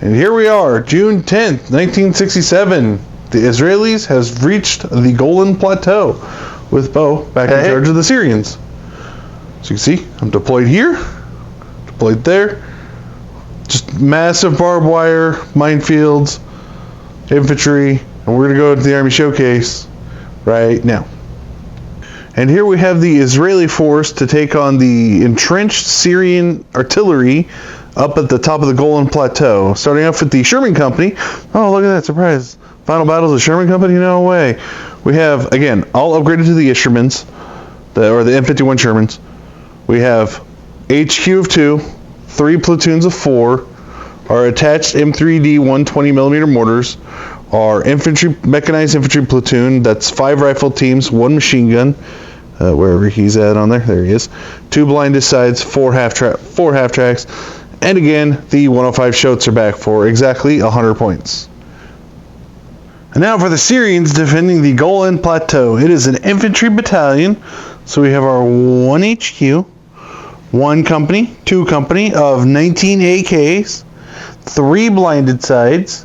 And here we are, June 10th, 1967. The Israelis has reached the Golan Plateau with Bo back in charge of the Syrians. So you can see, I'm deployed here, deployed there. Just massive barbed wire, minefields, infantry, and we're going to go to the Army Showcase right now. And here we have the Israeli force to take on the entrenched Syrian artillery up at the top of the Golan Plateau. Starting off with the Sherman Company. Oh, look at that, surprise. Final battles of Sherman Company? No way. We have, again, all upgraded to the Shermans, or the M51 Shermans. We have HQ of 2, 3 platoons of 4, our attached M3D 120mm mortars, our mechanized infantry platoon, that's 5 rifle teams, 1 machine gun, wherever he's at on there he is, 2 blinded sides, 4 half tracks, and again, the 105 Shots are back for exactly 100 points. And now for the Syrians defending the Golan Plateau. It is an infantry battalion, so we have our 1 HQ, 1 company, 2 company of 19 AKs, 3 blinded sides,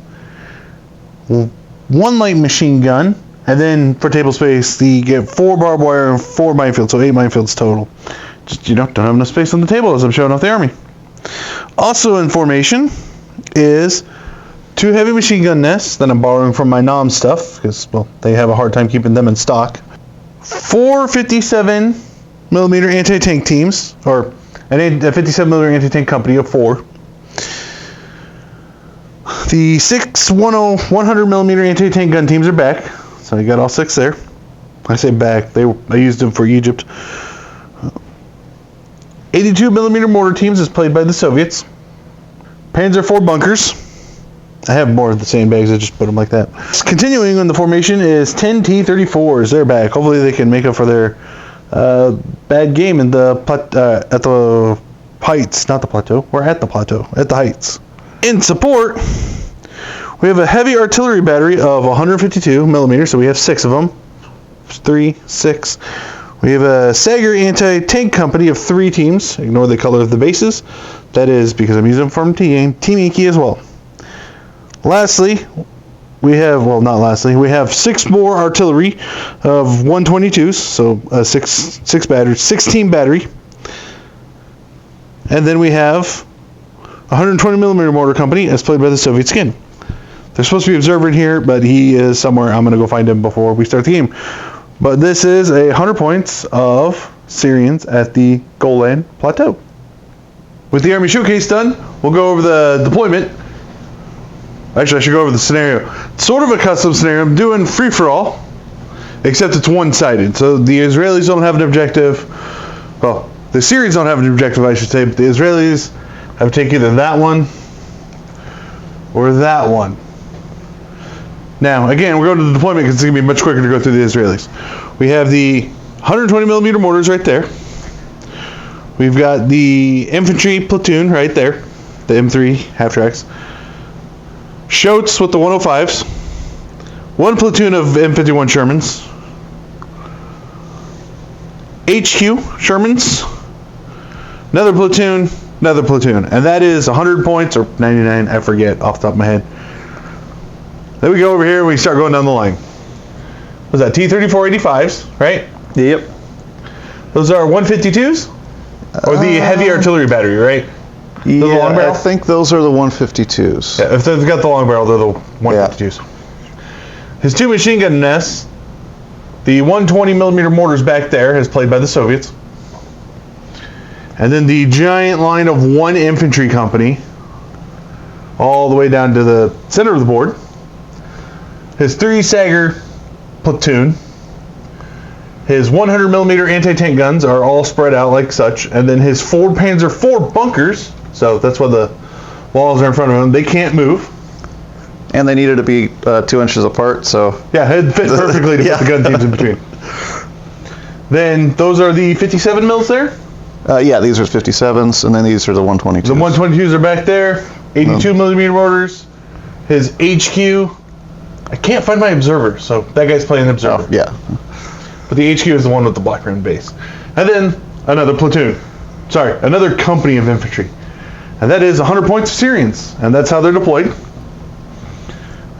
1 light machine gun, and then for table space, you get 4 barbed wire and 4 minefields, so 8 minefields total. Just, don't have enough space on the table as I'm showing off the army. Also in formation is 2 heavy machine gun nests that I'm borrowing from my NOM stuff, because, well, they have a hard time keeping them in stock. 4 57mm anti-tank teams, or a 57mm anti-tank company of 4. The 6 100mm anti-tank gun teams are back, so you got all 6 there. I say back, I used them for Egypt. 82mm mortar teams is played by the Soviets. Panzer IV bunkers. I have more of the sandbags, I just put them like that. Continuing on the formation is 10 T-34s. They're back. Hopefully they can make up for their bad game in at the heights, not the plateau. We're at the plateau, at the heights. In support, we have a heavy artillery battery of 152mm, so we have 6 of them. 3, 6. We have a Sager anti-tank company of 3 teams. Ignore the color of the bases. That is because I'm using them from Team Yankee as well. Lastly, we have, well, not lastly, we have 6 more artillery of 122s, so 16 battery. And then we have a 120mm mortar company as played by the Soviet Skin. There's supposed to be an observer in here, but he is somewhere. I'm going to go find him before we start the game. But this is 100 points of Syrians at the Golan Plateau. With the Army Showcase done, we'll go over the deployment. Actually, I should go over the scenario. It's sort of a custom scenario. I'm doing free-for-all, except it's one-sided. So the Israelis don't have an objective. Well, the Syrians don't have an objective, I should say, but the Israelis have to take either that one or that one. Now, again, we're going to the deployment because it's going to be much quicker to go through the Israelis. We have the 120mm mortars right there. We've got the infantry platoon right there, the M3 half-tracks. Shots with the 105s. 1 platoon of M51 Shermans. HQ Shermans. Another platoon, and that is 100 points, or 99, I forget off the top of my head. Then we go over here and we start going down the line. Was that T-34-85s, right? Yep. Those are 152s? Or the heavy artillery battery, right? Yeah, long barrel? I think those are the 152s. Yeah, if they've got the long barrel, they're the 152s. Yeah. His 2 machine gun nests, the 120mm mortars back there, is played by the Soviets. And then the giant line of 1 infantry company, all the way down to the center of the board. His 3 Sager platoon. His 100mm anti-tank guns are all spread out like such. And then his 4 Panzer IV bunkers, so that's why the walls are in front of them, they can't move. And they needed to be 2 inches apart, so... Yeah, it fit perfectly to put the gun teams in between. Then those are the 57 mils there? Yeah, these are 57s, and then these are the 122s. The 122s are back there. 82mm mortars. His HQ... I can't find my observer, so that guy's playing the observer. Oh, yeah. But the HQ is the one with the black round base. And then another platoon. Sorry, another company of infantry. And that is 100 points for Syrians, and that's how they're deployed.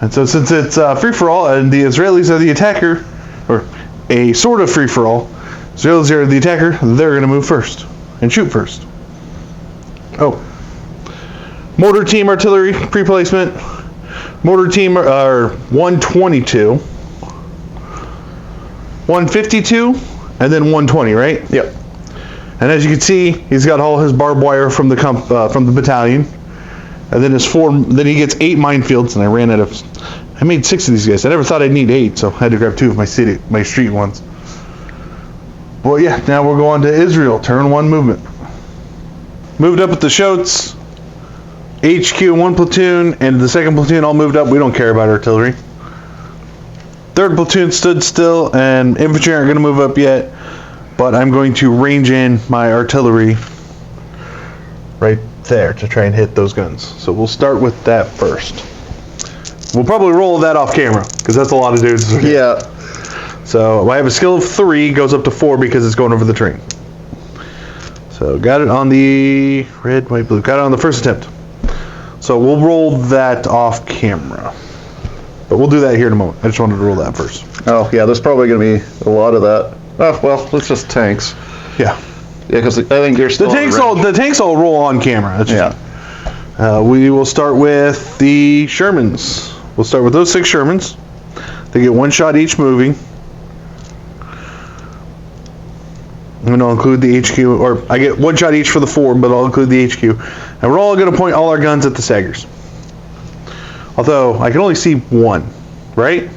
And so since it's free-for-all, and the Israelis are the attacker, or a sort of free-for-all, Israelis are the attacker, they're going to move first and shoot first. Oh. Mortar team artillery pre-placement. Mortar team are 122, 152, and then 120, right? Yep. And as you can see, he's got all his barbed wire from the battalion, and then then he gets 8 minefields, and I made 6 of these guys. I never thought I'd need 8, so I had to grab 2 of my street ones. Well, yeah, now we'll go on to Israel, turn 1 movement. Moved up with the Shoats, HQ 1 platoon, and the 2nd platoon all moved up. We don't care about artillery. 3rd platoon stood still, and infantry aren't going to move up yet, but I'm going to range in my artillery right there to try and hit those guns. So we'll start with that first. We'll probably roll that off camera, because that's a lot of dudes. Yeah. So I have a skill of 3, goes up to 4 because it's going over the terrain. So got it on the red, white, blue. Got it on the first attempt. So we'll roll that off camera. But we'll do that here in a moment. I just wanted to roll that first. Oh, yeah, there's probably going to be a lot of that. Oh, well, it's just tanks. Yeah. Yeah, because I think you're still the tanks all roll on camera. That's yeah. We will start with the Shermans. We'll start with those 6 Shermans. They get 1 shot each moving. And I'll include the HQ, or I get 1 shot each for the 4, but I'll include the HQ. And we're all going to point all our guns at the Saggers. Although, I can only see 1, right?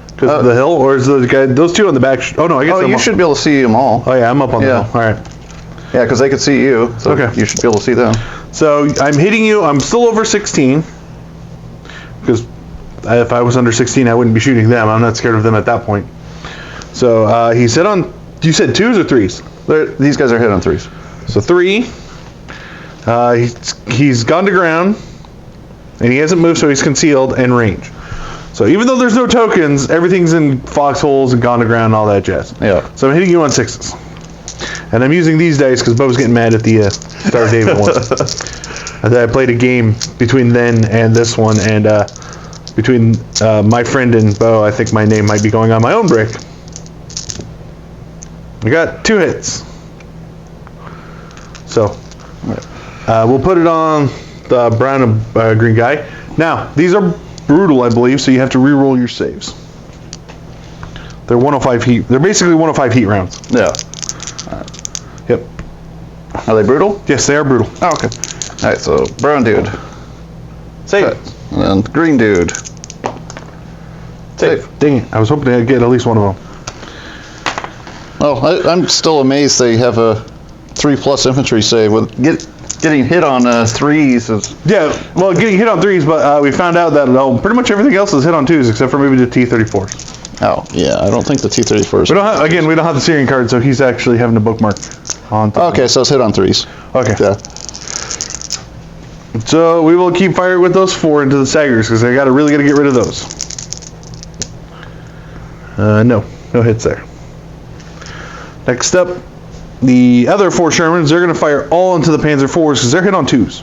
Because of the hill, or is those 2 on the back? Oh no, I guess. Oh, you should be able to see them all. Oh yeah, I'm up on the hill. All right. Yeah, because they could see you, so okay. You should be able to see them. So I'm hitting you. I'm still over 16. Because if I was under 16, I wouldn't be shooting them. I'm not scared of them at that point. So he's hit on. You said 2s or 3s? These guys are hit on 3s. So 3. He's gone to ground, and he hasn't moved, so he's concealed and range. So even though there's no tokens, everything's in foxholes and gone to ground and all that jazz. Yeah. So I'm hitting you on 6s. And I'm using these dice because Bo's getting mad at the Star of David one. I played a game between then and this one, and between my friend and Bo, I think my name might be going on my own break. I got 2 hits. So we'll put it on the brown and green guy. Now, these are brutal, I believe, so you have to re-roll your saves. They're 105 heat. They're basically 105 heat rounds. Yeah. Yep. Are they brutal? Yes, they are brutal. Oh, okay. All right, so brown dude. Save. And green dude. Save. Dang it. I was hoping to get at least one of them. Oh, I'm still amazed they have a 3+ infantry save. With getting hit on 3s is... Yeah, well, getting hit on 3s, but we found out that pretty much everything else is hit on 2s, except for maybe the T-34s. Oh, yeah, I don't think the T-34s... we don't have the Syrian card, so he's actually having a bookmark on... Okay, so it's hit on 3s. Okay. Yeah. So we will keep firing with those 4 into the Saggers, because I really got to get rid of those. No hits there. Next up, the other 4 Shermans, they're going to fire all into the Panzer IVs because they're hit on 2s.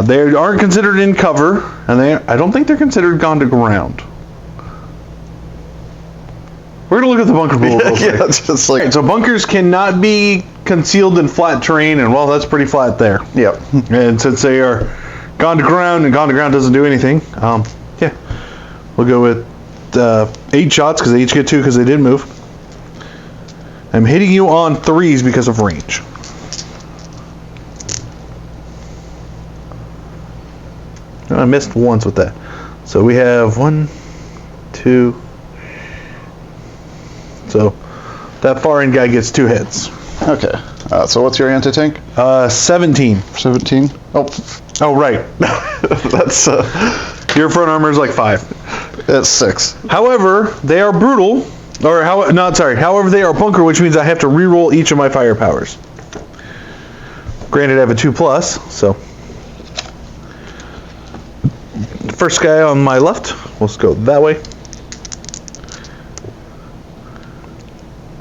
They aren't considered in cover, and I don't think they're considered gone to ground. We're going to look at the bunker rule. Yeah, just like... Right, so bunkers cannot be concealed in flat terrain, and well, that's pretty flat there. Yep. And since they are gone to ground, and gone to ground doesn't do anything, yeah, we'll go with 8 shots because they each get 2 because they did move. I'm hitting you on 3s because of range. I missed once with that. So we have 1, 2. So that far end guy gets 2 hits. Okay. So what's your anti-tank? 17. 17? Oh, right. That's... Your front armor is like 5. It's 6. However, they are brutal. However, they are bunker, which means I have to re-roll each of my fire powers. Granted, I have a 2+, so. The first guy on my left, let's go that way.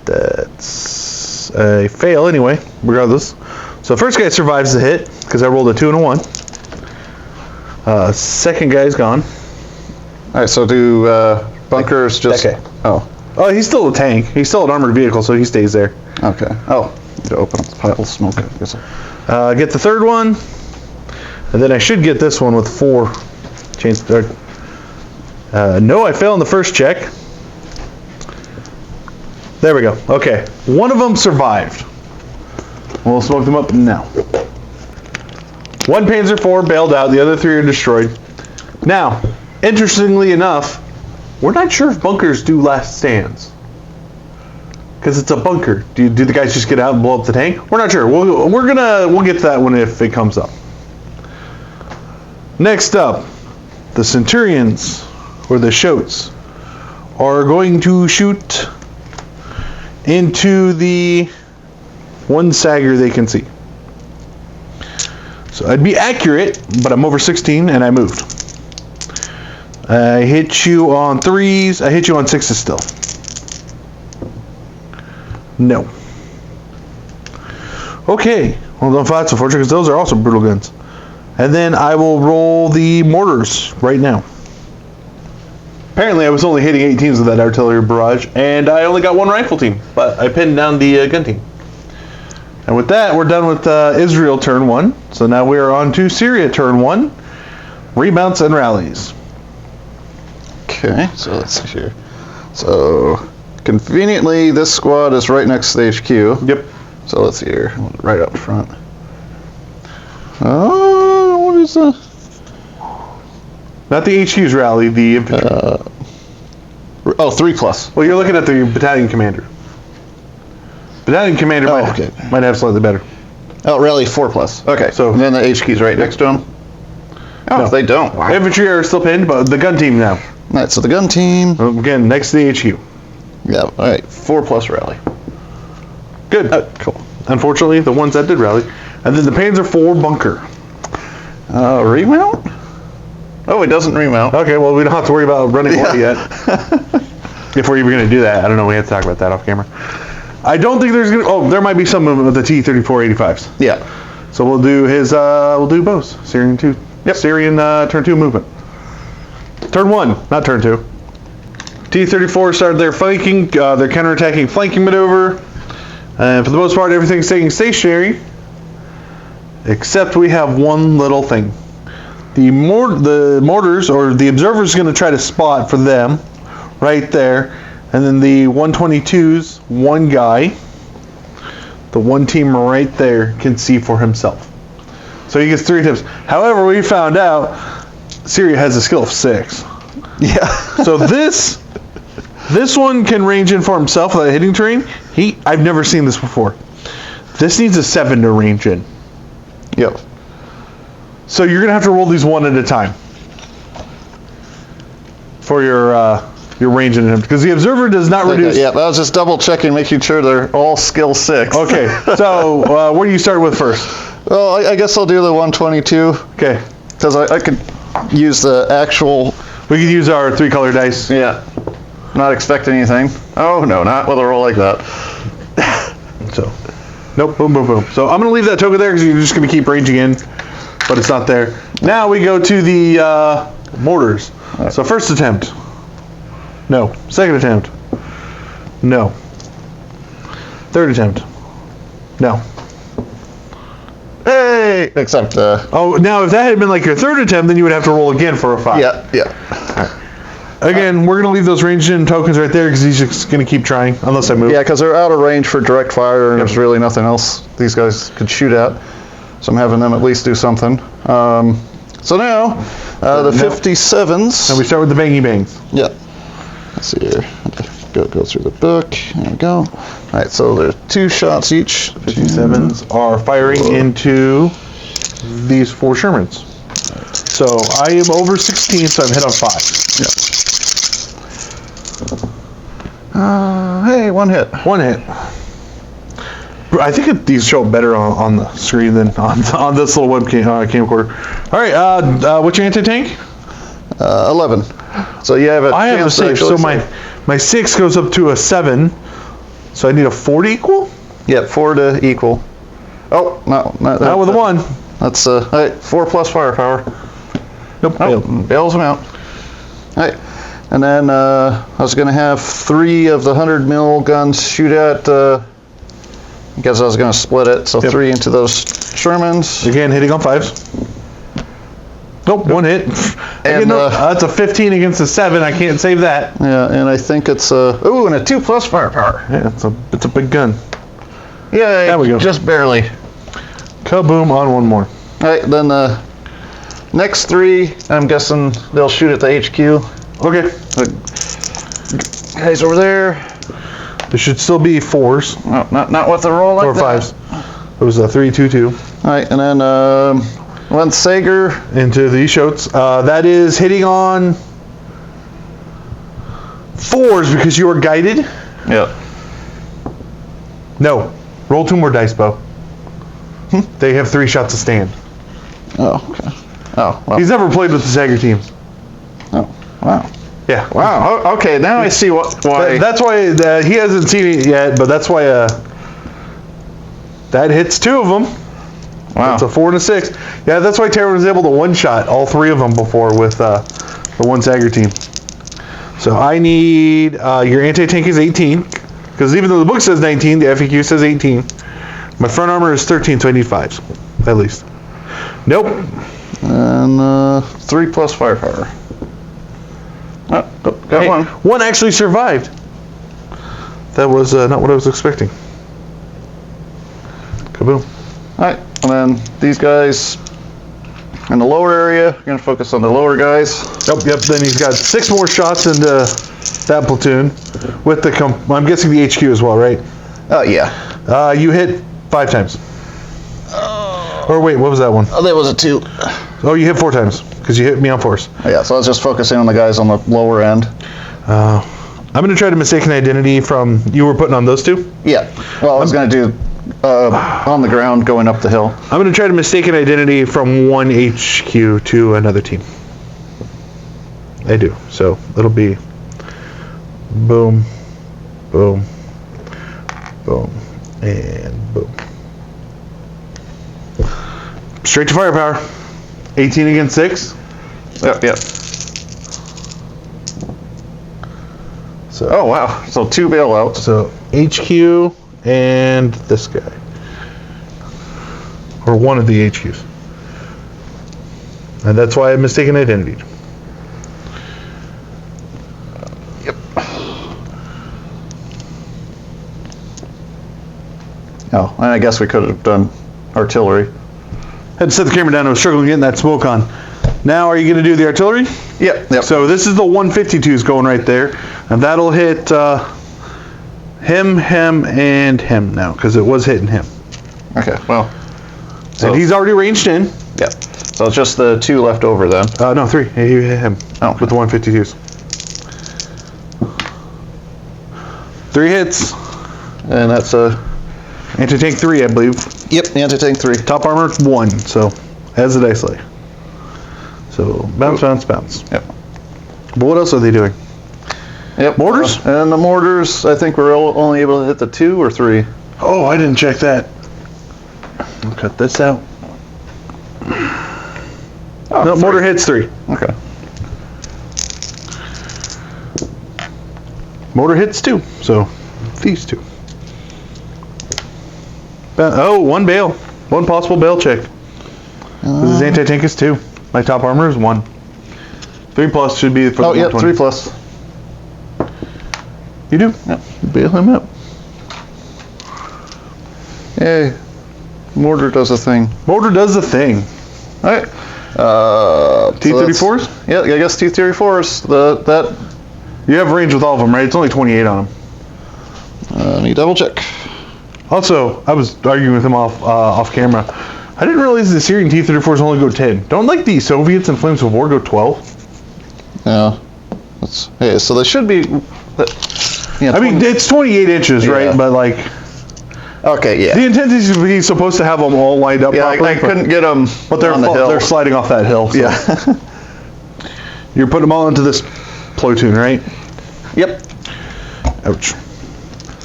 That's a fail anyway, regardless. So first guy survives the hit because I rolled a 2 and a 1. Second guy's gone. All right, so do bunkers just... That guy. Oh, He's still a tank. He's still an armored vehicle, so he stays there. okay. Oh, to open up the pile of smoke, I guess. Get the third one, and then I should get this one with 4 chains. No, I failed in the first check. There we go. Okay, one of them survived. We'll smoke them up now. 1 Panzer IV bailed out. The other 3 are destroyed. Now, interestingly enough, we're not sure if bunkers do last stands. Because it's a bunker. Do the guys just get out and blow up the tank? We're not sure. We'll get to that one if it comes up. Next up, the Centurions, or the Shoats, are going to shoot into the one Sagger they can see. So I'd be accurate, but I'm over 16 and I moved. I hit you on 3s. I hit you on 6s still. No. Okay. Well, don't fight so fortunate because those are also brutal guns. And then I will roll the mortars right now. Apparently I was only hitting 18s with that artillery barrage, and I only got 1 rifle team, but I pinned down the gun team. And with that, we're done with Israel turn 1. So now we are on to Syria turn 1. Remounts and rallies. Okay, so let's see here. So, conveniently, this squad is right next to the HQ. Yep. So let's see here, right up front. Oh, what is that? Not the HQ's rally, the infantry. 3+. Well, you're looking at the battalion commander. Battalion commander might have slightly better. Oh, rally 4+. Okay, So- and then the HQ's right next to him. Oh, No. they don't. Wow. Infantry are still pinned, but the gun team now. All right, so the gun team. Again, next to the HQ. Yeah, all right, 4+ rally. Good. Cool. Unfortunately, the ones that did rally. And then the Panzer IV bunker. Remount? Oh, it doesn't remount. Okay, well, we don't have to worry about running away yet. If we're even going to do that. I don't know. We have to talk about that off camera. I don't think there's going to... Oh, there might be some movement with the T-34-85s. Yeah. So we'll do we'll do both. Syrian 2. Yep. Syrian turn 2 movement. Turn 1, not turn 2. T-34 started their flanking, their counterattacking flanking maneuver. And for the most part, everything's staying stationary. Except we have one little thing. The mortars, or the observer's going to try to spot for them, right there. And then the 122s, one guy, the one team right there can see for himself. So he gets 3 attempts. However, we found out Syria has a skill of 6. Yeah. So this one can range in for himself without hitting terrain. I've never seen this before. This needs a 7 to range in. Yep. So you're gonna have to roll these one at a time for your range in because the observer does not reduce. Yeah, I was just double checking, making sure they're all skill 6. Okay. So what do you start with first? Well, I guess I'll do the 122 Okay. because I could use the actual. We could use our 3-color dice. Yeah. Not expecting anything. Oh no, not with a roll like that. So, nope, boom, boom, boom. So I'm going to leave that token there because you're just going to keep ranging in, but it's not there. Now we go to the mortars. Right. So first attempt. No. Second attempt. No. Third attempt. No. Hey! Except, Oh, now if that had been like your third attempt, then you would have to roll again for a 5. yeah. Again, we're going to leave those ranged in tokens right there because he's just going to keep trying unless I move. Yeah, because they're out of range for direct fire, and there's really nothing else these guys could shoot at. So I'm having them at least do something. So now, the 57s. And we start with the bangy bangs. Yeah. Let's see here. Go through the book. There we go. All right, so there's 2 shots each. 57s are firing into these 4 Shermans. So I am over 16, so I'm hit on 5. Yeah. Hey, 1 hit. 1 hit. I think these show up better on the screen than on this little webcam camcorder. All right, what's your anti-tank? 11. So you have a I have a chance to 6, actually so my 6 goes up to a 7. So I need a 4 to equal? Yeah, 4 to equal. Oh, no, not Not with a 1. That's 4+ firepower. Nope. Oh, Failed. bails them out. All right. And then I was going to have 3 of the 100 mil guns shoot at, because I was going to split it, so 3 into those Shermans. Again, hitting on 5s. Nope, 1 hit. And, Again, that's a 15 against a 7. I can't save that. Yeah, and I think it's ooh, and a 2+ firepower. Yeah, it's a big gun. Yeah, there we go. Just barely. Kaboom on 1 more. All right, then the next 3, I'm guessing they'll shoot at the HQ. Okay. Guys over there. There should still be 4s. Oh, not with the roll like or that. 5s. It was a 3-2-2. All right, and then one Sager. Into the Shotes. That is hitting on 4s because you are guided. Yep. No. Roll 2 more dice, Bo. They have 3 shots to stand. Oh, okay. Oh, well. He's never played with the Sager team. Oh, wow. Yeah. Wow. Okay, now I see why. That's why he hasn't seen it yet, but that's why that hits 2 of them. Wow. It's a 4 and a 6. Yeah, that's why Terran was able to one-shot all 3 of them before with the 1 Sager team. So I need your anti-tank is 18, because even though the book says 19, the FAQ says 18. My front armor is 13, so I need 5s, at least. Nope. And 3+ firepower. Oh, got Hey, 1. 1 actually survived. That was not what I was expecting. Kaboom. All right, and then these guys in the lower area. We're gonna focus on the lower guys. Oh, yep. Then he's got 6 more shots into that platoon with the. I'm guessing the HQ as well, right? Yeah. You hit 5 times. Or wait, what was that one? Oh, there was a 2. Oh, you hit 4 times because you hit me on 4s. Yeah, so I was just focusing on the guys on the lower end. I'm gonna try to mistake an identity from you were putting on those 2. Yeah. Well, I was gonna do on the ground going up the hill. I'm gonna try to mistake an identity from 1 HQ to another team. I do. So it'll be boom, boom, boom, and boom. Straight to firepower. 18 against 6. Yep. So, oh wow! So 2 bailouts. So HQ and this guy, or one of the HQs, and that's why I'm mistaken identity. Yep. Oh, and I guess we could have done artillery. Had to set the camera down. I was struggling getting that smoke on. Now, are you going to do the artillery? Yep. So this is the 152s going right there, and that'll hit him, and him now, because it was hitting him. Okay. Well. So And he's already ranged in. Yep. So it's just the 2 left over then. No, 3. He hit him with the 152s. 3 hits. And that's a. Anti-tank 3, I believe. Yep. Anti-tank 3. Top armor 1. So as the dice lay. So bounce, bounce, bounce. Yep. But what else are they doing? Yep. Mortars? And the mortars, I think we're only able to hit the 2 or 3. Oh, I didn't check that. I'll cut this out. Oh, No, 3. mortar hits 3. Okay. Mortar hits 2. So these 2. Oh, 1 bail. 1 possible bail check. Because his anti-tank is 2. My top armor is 1. 3+ should be for the 120. 3+. You do? Yep. Bail him up. Yay. Mortar does a thing. Mortar does the thing. All right. T-34s? Yeah, I guess T-34s. That. You have range with all of them, right? It's only 28 on them. Let me double check. Also, I was arguing with him off camera. I didn't realize the Syrian T-34s only go 10. Don't like the Soviets in Flames of War go 12? Yeah. Hey, so they should be. Yeah, I mean, it's 28 inches, right? Yeah. But like, okay, yeah. the intent is he's supposed to have them all lined up Yeah, properly. I couldn't get them But they're on the hill. they're sliding off that hill. So. Yeah. You're putting them all into this platoon, right? Yep. Ouch.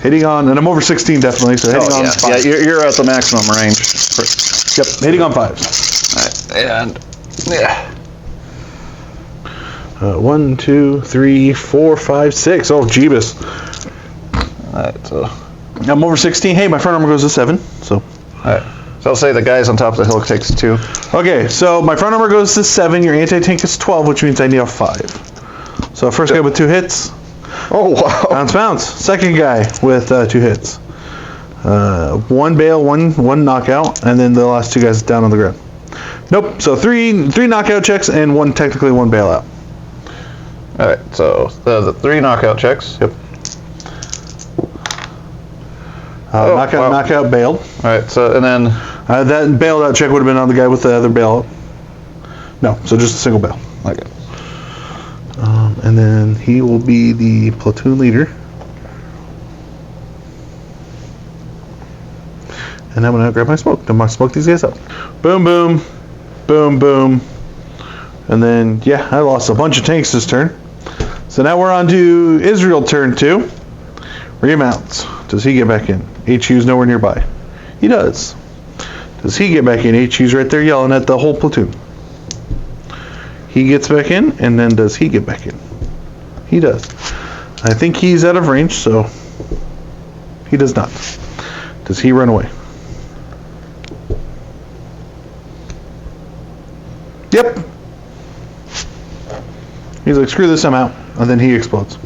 Hitting on, and I'm over 16 definitely, so hitting on 5. Yeah, you're at the maximum range. Yep, hitting on 5s. All right, and yeah. 1, 2, 3, 4, 5, 6. Oh, Jeebus. All right, so. I'm over 16. Hey, my front armor goes to 7. So. All right. So I'll say the guys on top of the hill takes 2. Okay, so my front armor goes to 7. Your anti-tank is 12, which means I need a 5. So first guy with 2 hits. Oh wow! Bounce. Second guy with 2 hits. 1 bail, one knockout, and then the last 2 guys down on the ground. Nope. So three knockout checks and one bailout. All right. So the 3 knockout checks. Yep. Knockout, bailed. All right. So and then that bailed out check would have been on the guy with the other bailout. No, so just a single bail. Okay. And then he will be the platoon leader. And I'm gonna grab my smoke. I'm gonna smoke these guys up. Boom, boom, boom, boom. And then, yeah, I lost a bunch of tanks this turn. So now we're on to Israel turn 2. Remounts. Does he get back in? HU's nowhere nearby. He does. Does he get back in? HU's right there yelling at the whole platoon. He gets back in, and then does he get back in? He does. I think he's out of range, so he does not. Does he run away? Yep. He's like, screw this, I'm out. And then he explodes.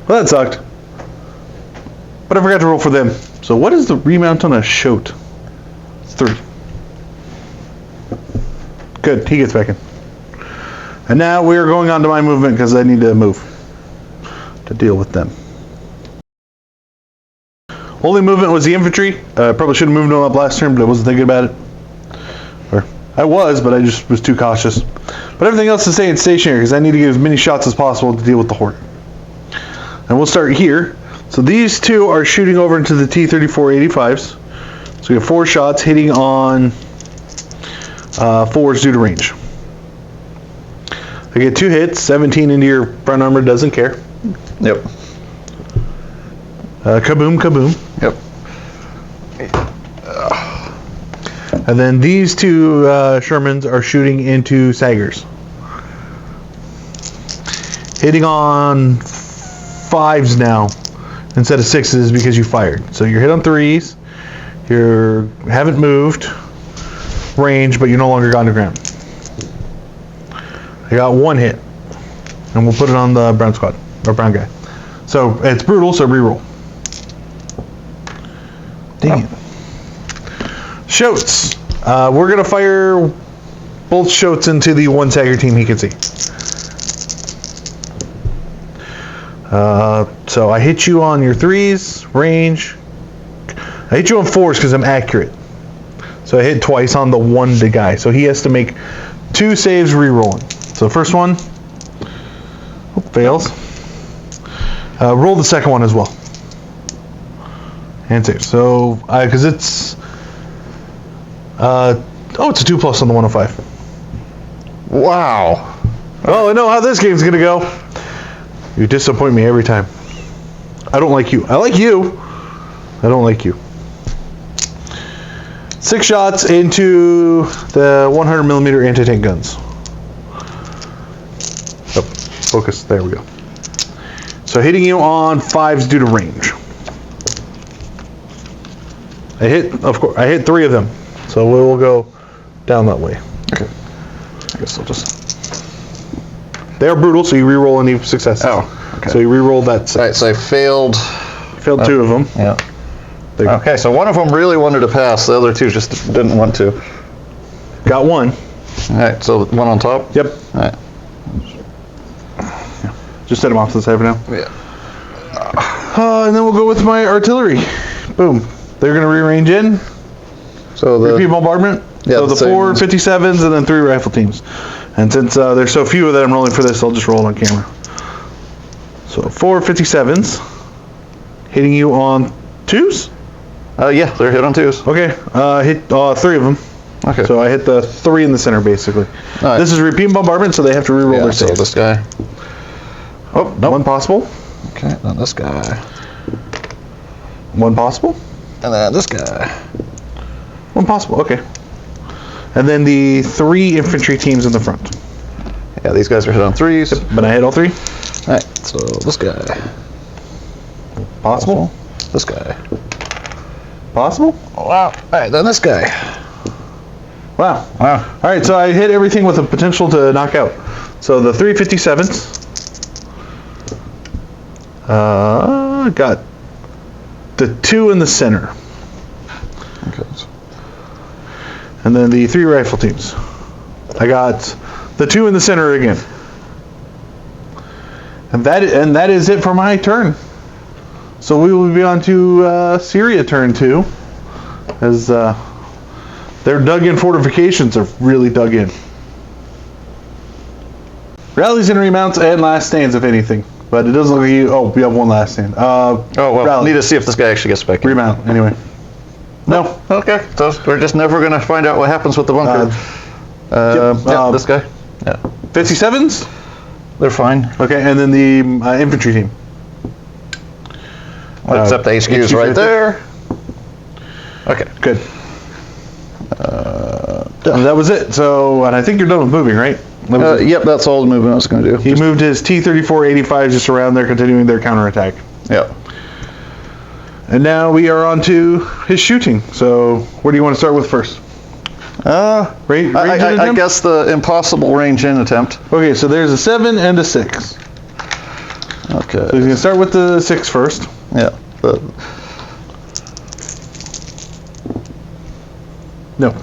Well, that sucked. But I forgot to roll for them. So what is the remount on a shoat? 3. Good, he gets back in. And now we are going on to my movement because I need to move to deal with them. Only movement was the infantry. Probably should have moved them up last turn, but I wasn't thinking about it. Or I was, but I just was too cautious. But everything else is staying stationary because I need to get as many shots as possible to deal with the horde. And we'll start here. So these 2 are shooting over into the T-34-85s. So we have 4 shots hitting on 4s due to range. I get 2 hits, 17 into your front armor, doesn't care. Yep. Kaboom, kaboom. Yep. And then these 2 Shermans are shooting into Saggers. Hitting on 5s now instead of 6s because you fired. So you're hit on 3s. You haven't moved range, but you're no longer gone to ground. I got 1 hit, and we'll put it on the brown squad, or brown guy. So it's brutal, so reroll. Dang it. Shoats. We're gonna fire both shoats into the 1 Sagger team he can see. So I hit you on your 3s, range. I hit you on 4s because I'm accurate. So I hit twice on the 1 guy. So he has to make 2 saves re-rolling. So the first one fails. Roll the second one as well. And save. So, because it's it's a 2+ on the 105. Wow. Well, I know how this game's gonna go. You disappoint me every time. I don't like you. I like you. I don't like you. 6 shots into the 100mm anti-tank guns. Oh, focus. There we go. So hitting you on 5s due to range. I hit 3 of them. So we will go down that way. Okay. I guess I'll just. They're brutal, so you re-roll any successes. Oh, okay. So you re-roll that. All right, so I failed. Failed 2 of them. Yeah. Okay, so one of them really wanted to pass. The other 2 just didn't want to. Got 1. All right, so 1 on top. Yep. All right. Yeah. Just set him off to the side for now. Yeah. And then we'll go with my artillery. Boom. They're going to rearrange in. So the repeat bombardment. Yeah, so the 4 57s and then 3 rifle teams. And since there's so few that I'm rolling for this, I'll just roll it on camera. So 4 57s hitting you on 2s. Yeah, they're hit on 2s. Okay. Hit 3 of them. Okay. So I hit the 3 in the center basically. Right. This is repeat bombardment, so they have to re-roll their saves. So this guy. Oh, nope. 1 possible. Okay, then this guy. One possible. And then this guy. One possible. Okay. And then the 3 infantry teams in the front. Yeah, these guys are hit on 3s. Yep, but I hit all 3. All right. So this guy. Possible. This guy. Possible. Oh, wow. All right. Then this guy. Wow. Wow. All right, so I hit everything with a potential to knock out. So the 3 57s. Got the 2 in the center. Okay. And then the 3 rifle teams. I got the 2 in the center again. And that is it for my turn. So we will be on to Syria turn 2. As their dug-in fortifications are really dug in. Rallies and remounts and last stands, if anything. But it doesn't look like you... Oh, we have one last stand. Oh, well, rally. Need to see if this guy actually gets back in. Remount, anyway. No. Okay, so we're just never going to find out what happens with the bunker. This guy. Yeah. 57s? They're fine. Okay, and then the infantry team. Except the HQ is right there. Okay. Good. And that was it. So, and I think you're done with moving, right? Yep, that's all the movement I was going to do. He moved his T-34-85 just around there, continuing their counterattack. Yep. And now we are on to his shooting. So, where do you want to start with first? Range I guess the impossible range-in attempt. Okay, so there's a 7 and a 6. Okay. So he's going to start with the 6 first. Yeah. No.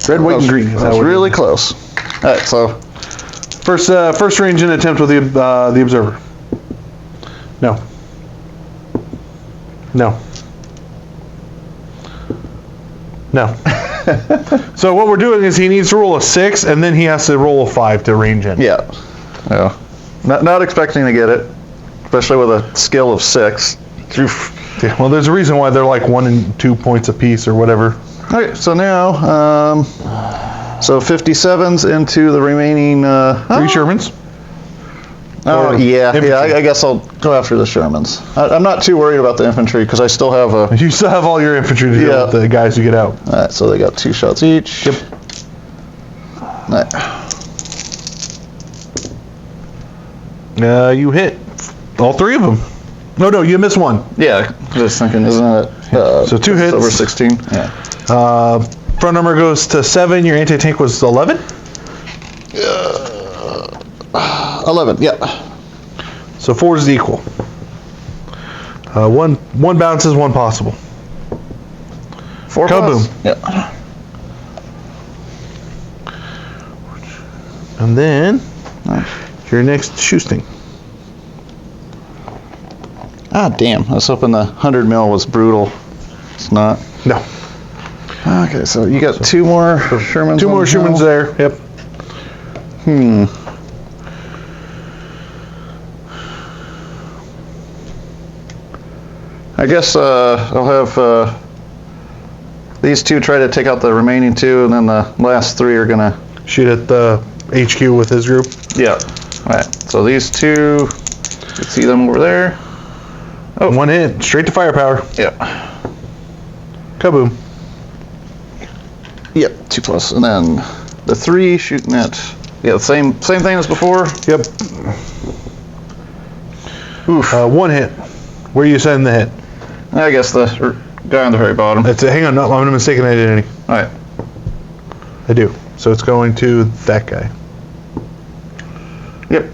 Red, white, and green. That's really close. All right, so first range in attempt with the observer. No. No. No. So what we're doing is he needs to roll a 6, and then he has to roll a 5 to range in. yeah. Not expecting to get it, especially with a skill of 6. Yeah, well, there's a reason why they're like 1 and 2 points apiece or whatever. Okay, so now, so 57s into the remaining... 3 Shermans. Oh, yeah, I guess I'll go after the Shermans. I'm not too worried about the infantry, because I still have a... You still have all your infantry to deal with the guys who get out. All right, so they got 2 shots each. Yep. Right. You hit all 3 of them. No, you missed 1. Yeah, just thinking, isn't it? So 2 hits. Over 16. Yeah. Front number goes to 7. Your anti-tank was 11? 11, yeah. So 4 is equal. One bounces, 1 possible. 4 Kaboom. Yeah. And then your next shooting. Ah, damn. I was hoping the 100 mil was brutal. It's not. No. Okay, so you got 2 more Shermans. 2 more Shermans there. Yep. I guess I'll have these 2 try to take out the remaining 2, and then the last 3 are gonna shoot at the HQ with his group. Yeah. All right. So these 2, you can see them over there. Oh, 1 hit, straight to firepower. Yeah. Kaboom. Yep. 2+, and then the 3 shooting at the same thing as before. Yep. Oof. 1 hit. Where are you sending the hit? I guess the guy on the very bottom. Hang on, no, I'm mistaken identity. All right. I do. So it's going to that guy. Yep.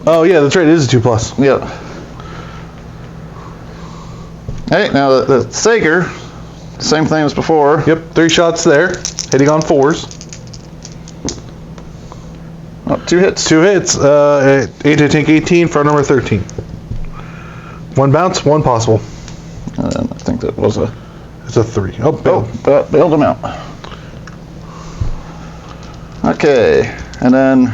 Oh yeah, that's right. It is a 2+. Yep. Hey, now the Sager, same thing as before. Yep, 3 shots there, hitting on 4s. Oh, 2 hits. 2 hits. Anti-tank 18, front number 13. 1 bounce, 1 possible. And then I think that was It's a 3. Oh, bailed him out. Okay, and then,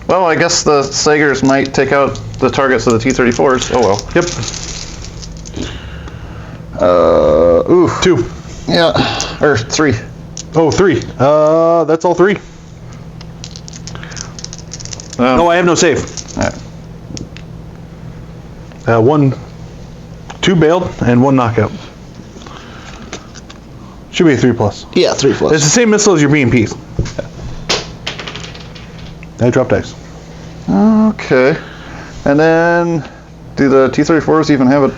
well, I guess the Sagers might take out the targets of the T-34s. Oh well. Yep. Oof. 2. Yeah, or 3. Oh, 3. That's all 3. No, I have no save. All right. Two bailed and one knockout. Should be a 3+. Yeah, 3+. It's the same missile as your BMPs. I drop dice. Okay. And then, do the T-34s even have it?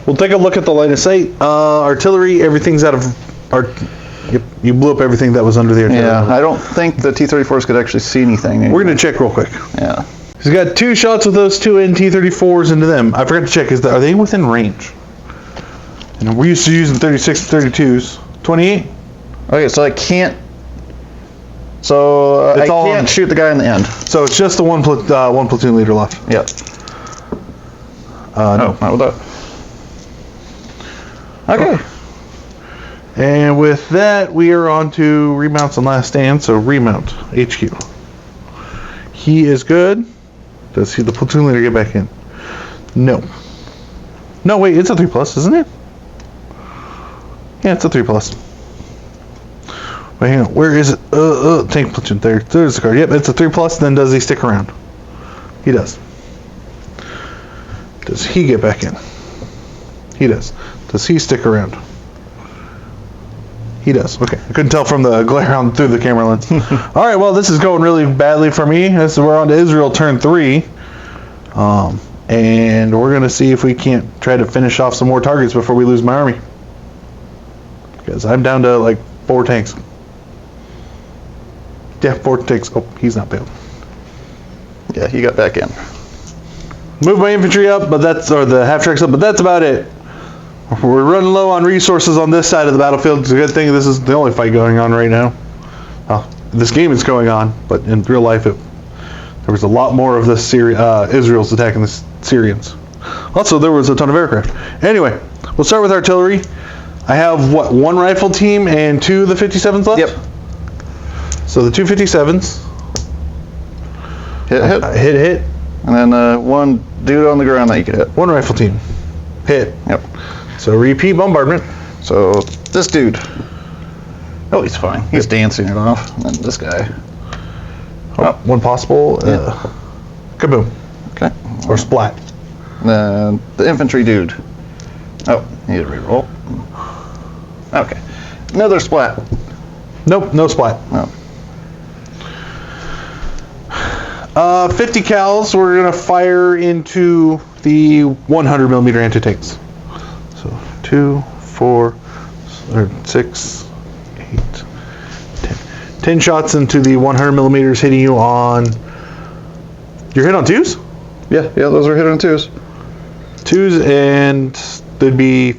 We'll take a look at the line of sight. Artillery, everything's out of... Yep, you blew up everything that was under the artillery. Yeah, I don't think the T-34s could actually see anything anymore. We're going to check real quick. Yeah. He's got 2 shots with those 2 T-34s into them. I forgot to check, are they within range? And we're used to using 36 and 32s. 28? Okay, so I can't... So I can't shoot the guy in the end. So it's just the one platoon leader left. Yep. No. Not with that. Okay. And with that, we are on to remounts and last stand. So remount HQ. He is good. Does the platoon leader get back in? No. No, wait, it's a 3+, isn't it? Yeah, it's a 3+. Wait, hang on. Where is it? Tank platoon. There's the card. Yep, it's a 3+. Then does he stick around? He does. Does he get back in? He does. Does he stick around? He does. Okay. I couldn't tell from the glare on through the camera lens. All right. Well, this is going really badly for me. We're on to Israel turn 3. And we're going to see if we can't try to finish off some more targets before we lose my army. Because I'm down to like 4 tanks. Yeah, 4 tanks. Oh, he's not bailed. Yeah, he got back in. Move my infantry up, but or the half tracks up, but that's about it. We're running low on resources on this side of the battlefield. It's a good thing this is the only fight going on right now. This game is going on, but in real life, there was a lot more of the Israel's attacking the Syrians. Also, there was a ton of aircraft. Anyway, we'll start with artillery. I have, 1 rifle team and 2 of the 57s left? Yep. So the 2 57s. Hit. And then 1 dude on the ground that you could hit. 1 rifle team. Hit. Yep. So repeat bombardment. So this dude. Oh, he's fine. He's dancing it off. And then this guy. Oh, 1 possible. Kaboom. Okay. Or splat. Then the infantry dude. Oh, need to reroll. Okay. Another splat. Nope, no splat. Oh. 50 cals we're going to fire into the 100 millimeter anti-tanks. So 2, 4, 6, 8, 10. 10 shots into the 100 millimeters hitting you on... You're hit on 2s? Yeah, those are hit on 2s. 2s, and there'd be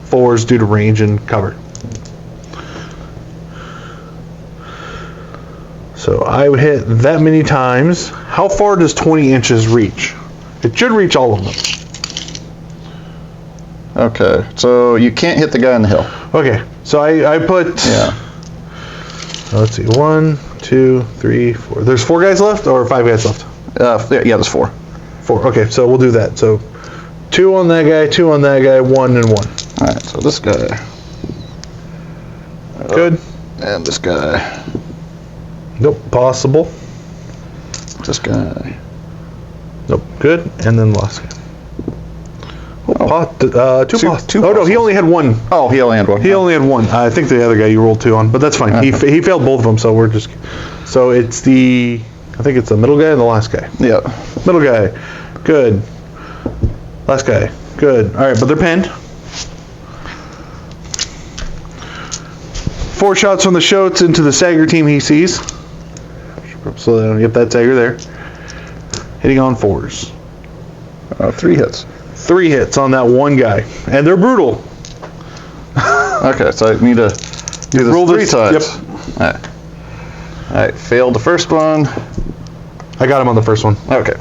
4s due to range and cover. So I would hit that many times. How far does 20 inches reach? It should reach all of them. Okay, so you can't hit the guy on the hill. Okay, so I put... Yeah. Let's see, 1, 2, 3, 4. There's 4 guys left or 5 guys left? Yeah, there's 4. 4, okay, so we'll do that. So 2 on that guy, 2 on that guy, 1 and 1. Alright, so this guy. Good. And this guy. Nope, possible. This guy. Nope, good. And then the last guy. Two. Oh no, he only had 1. Oh, he only had 1. He only had 1. I think the other guy you rolled 2 on, but that's fine. He failed both of them, so we're just... So it's I think it's the middle guy and the last guy. Yeah. Middle guy. Good. Last guy. Good. Alright, but they're pinned. 4 shots from the Shotes into the Sager team he sees. So they don't get that Sager there. Hitting on 4s. 3 hits. 3 hits on that 1 guy. And they're brutal. Okay, so I need to do this 3 times. Yep. Alright, failed the first one. I got him on the first one. Okay.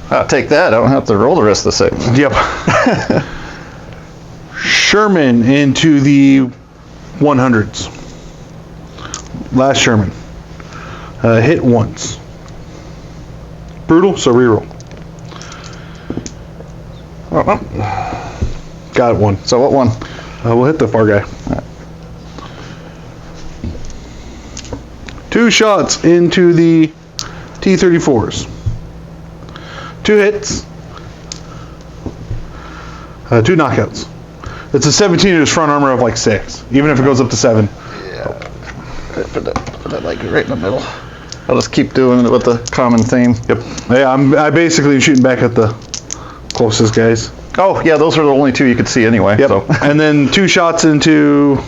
I'll take that. I don't have to roll the rest of the segment. Yep. Sherman into the 100s. Last Sherman. Hit once. Brutal, so reroll. Got it, 1. So what one? We'll hit the far guy. Right. 2 shots into the T-34s. 2 hits. 2 knockouts. It's a 17 to his front armor of like 6, even if it goes up to 7. Yeah. Put that like right in the middle. I'll just keep doing it with the common theme. Yep. Yeah, I basically shooting back at the closest guys. Oh, yeah, those are the only 2 you could see anyway. Yep. So. And then 2 shots into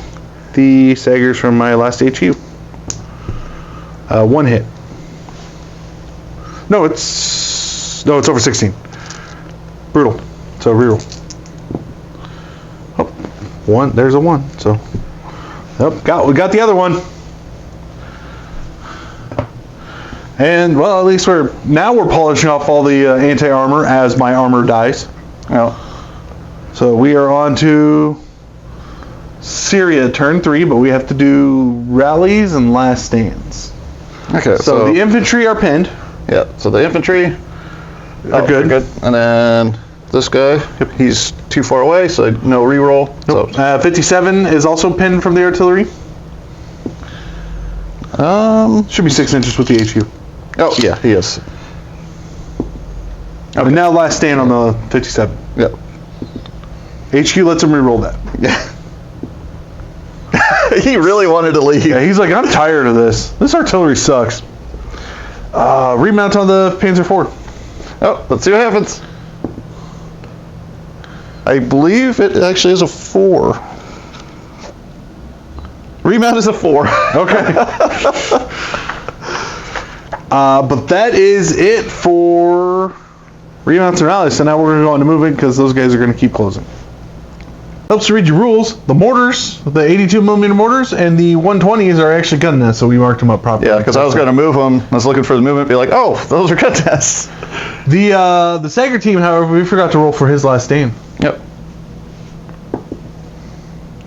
the saggers from my last HU. 1 hit. No, it's over 16. Brutal. So reroll. Oh, 1. There's a 1. So, yep. We got the other one. And well, at least we're polishing off all the anti-armor as my armor dies. Yeah. So we are on to Syria turn 3, but we have to do rallies and last stands. Okay. So the infantry are pinned. Yeah. So the infantry are good. And then this guy, he's too far away, so no reroll. Nope. So 57 is also pinned from the artillery. Should be 6 inches with the HU. Oh yeah, he is. Okay. And now last stand on the 57. Yep. HQ lets him reroll that. Yeah. He really wanted to leave. Yeah, he's like, I'm tired of this. This artillery sucks. Remount on the Panzer IV. Oh, let's see what happens. I believe it actually is a 4. Remount is a 4. Okay. But that is it for remounts and rallies. So now we're going to go on to movement because those guys are going to keep closing. Helps to read your rules. The mortars, the 82mm mortars, and the 120s are actually gun nests, so we marked them up properly. Yeah, because I was going to move them. I was looking for the movement, be like, oh, those are gun nests. The Sager team, however, we forgot to roll for his last stand. Yep.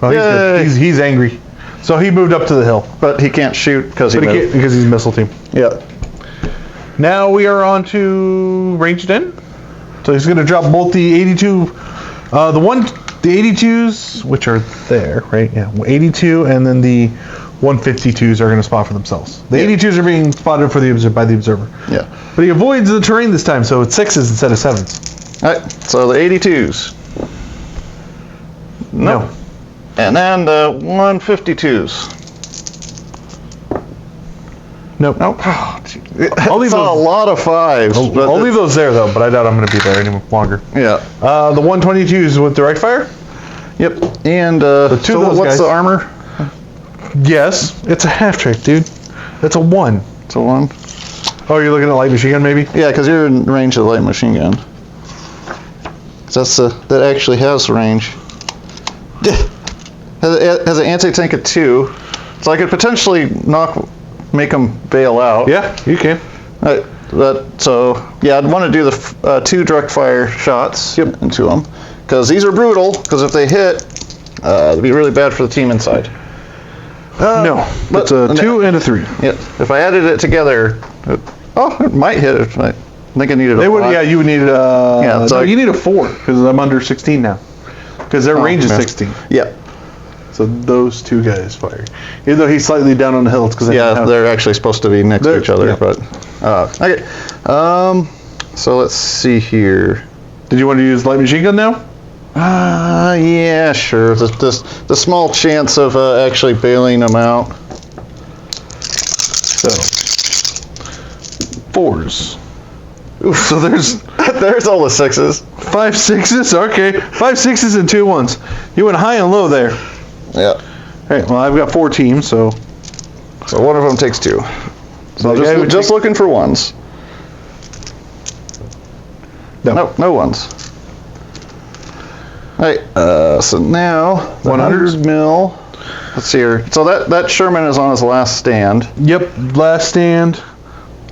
Well, he's angry. So he moved up to the hill. But he can't shoot because because he's missile team. Yeah. Now we are on to ranged in. So he's going to drop both the 82, the 82s, which are there, right? Yeah, 82, and then the 152s are going to spot for themselves. The 82s are being spotted by the observer. Yeah. But he avoids the terrain this time, so it's 6s instead of 7s. All right. So the 82s. No. And then the 152s. Nope. Nope. Oh, I'll leave a lot of 5s. I'll leave those there though, but I doubt I'm going to be there any longer. Yeah. The 122s with direct fire. Yep. And the 2 of those what's guys. the armor? Yes, it's a half trick, dude. It's a 1. It's a 1. Oh, you're looking at light machine gun, maybe? Yeah, because you're in range of the light machine gun. That actually has range. Has an anti-tank of 2, so I could potentially make them bail out. Yeah, you can. So yeah, I'd want to do the 2 direct fire shots into them, because these are brutal. Because if they hit, it'd be really bad for the team inside. No, it's a 2 and a 3. Yeah, if I added it together, it might hit it. I think I needed a 5. Yeah, you would need you need a 4 because I'm under 16 now. Because their range is 16. Yeah. So those 2 guys fire. Even though he's slightly down on the hill, it's because they're actually supposed to be next to each other. Yeah. But okay. So let's see here. Did you want to use light machine gun now? Yeah, sure. The small chance of actually bailing them out. So 4s. Oof, so there's all the 6s. 5 6s. Okay, 5 6s and 2 1s. You went high and low there. Yeah. Hey, well, I've got 4 teams, so one of them takes 2. So just looking for 1s. No 1s. All right. So now 100 mil. Let's see here. So that Sherman is on his last stand. Yep, last stand.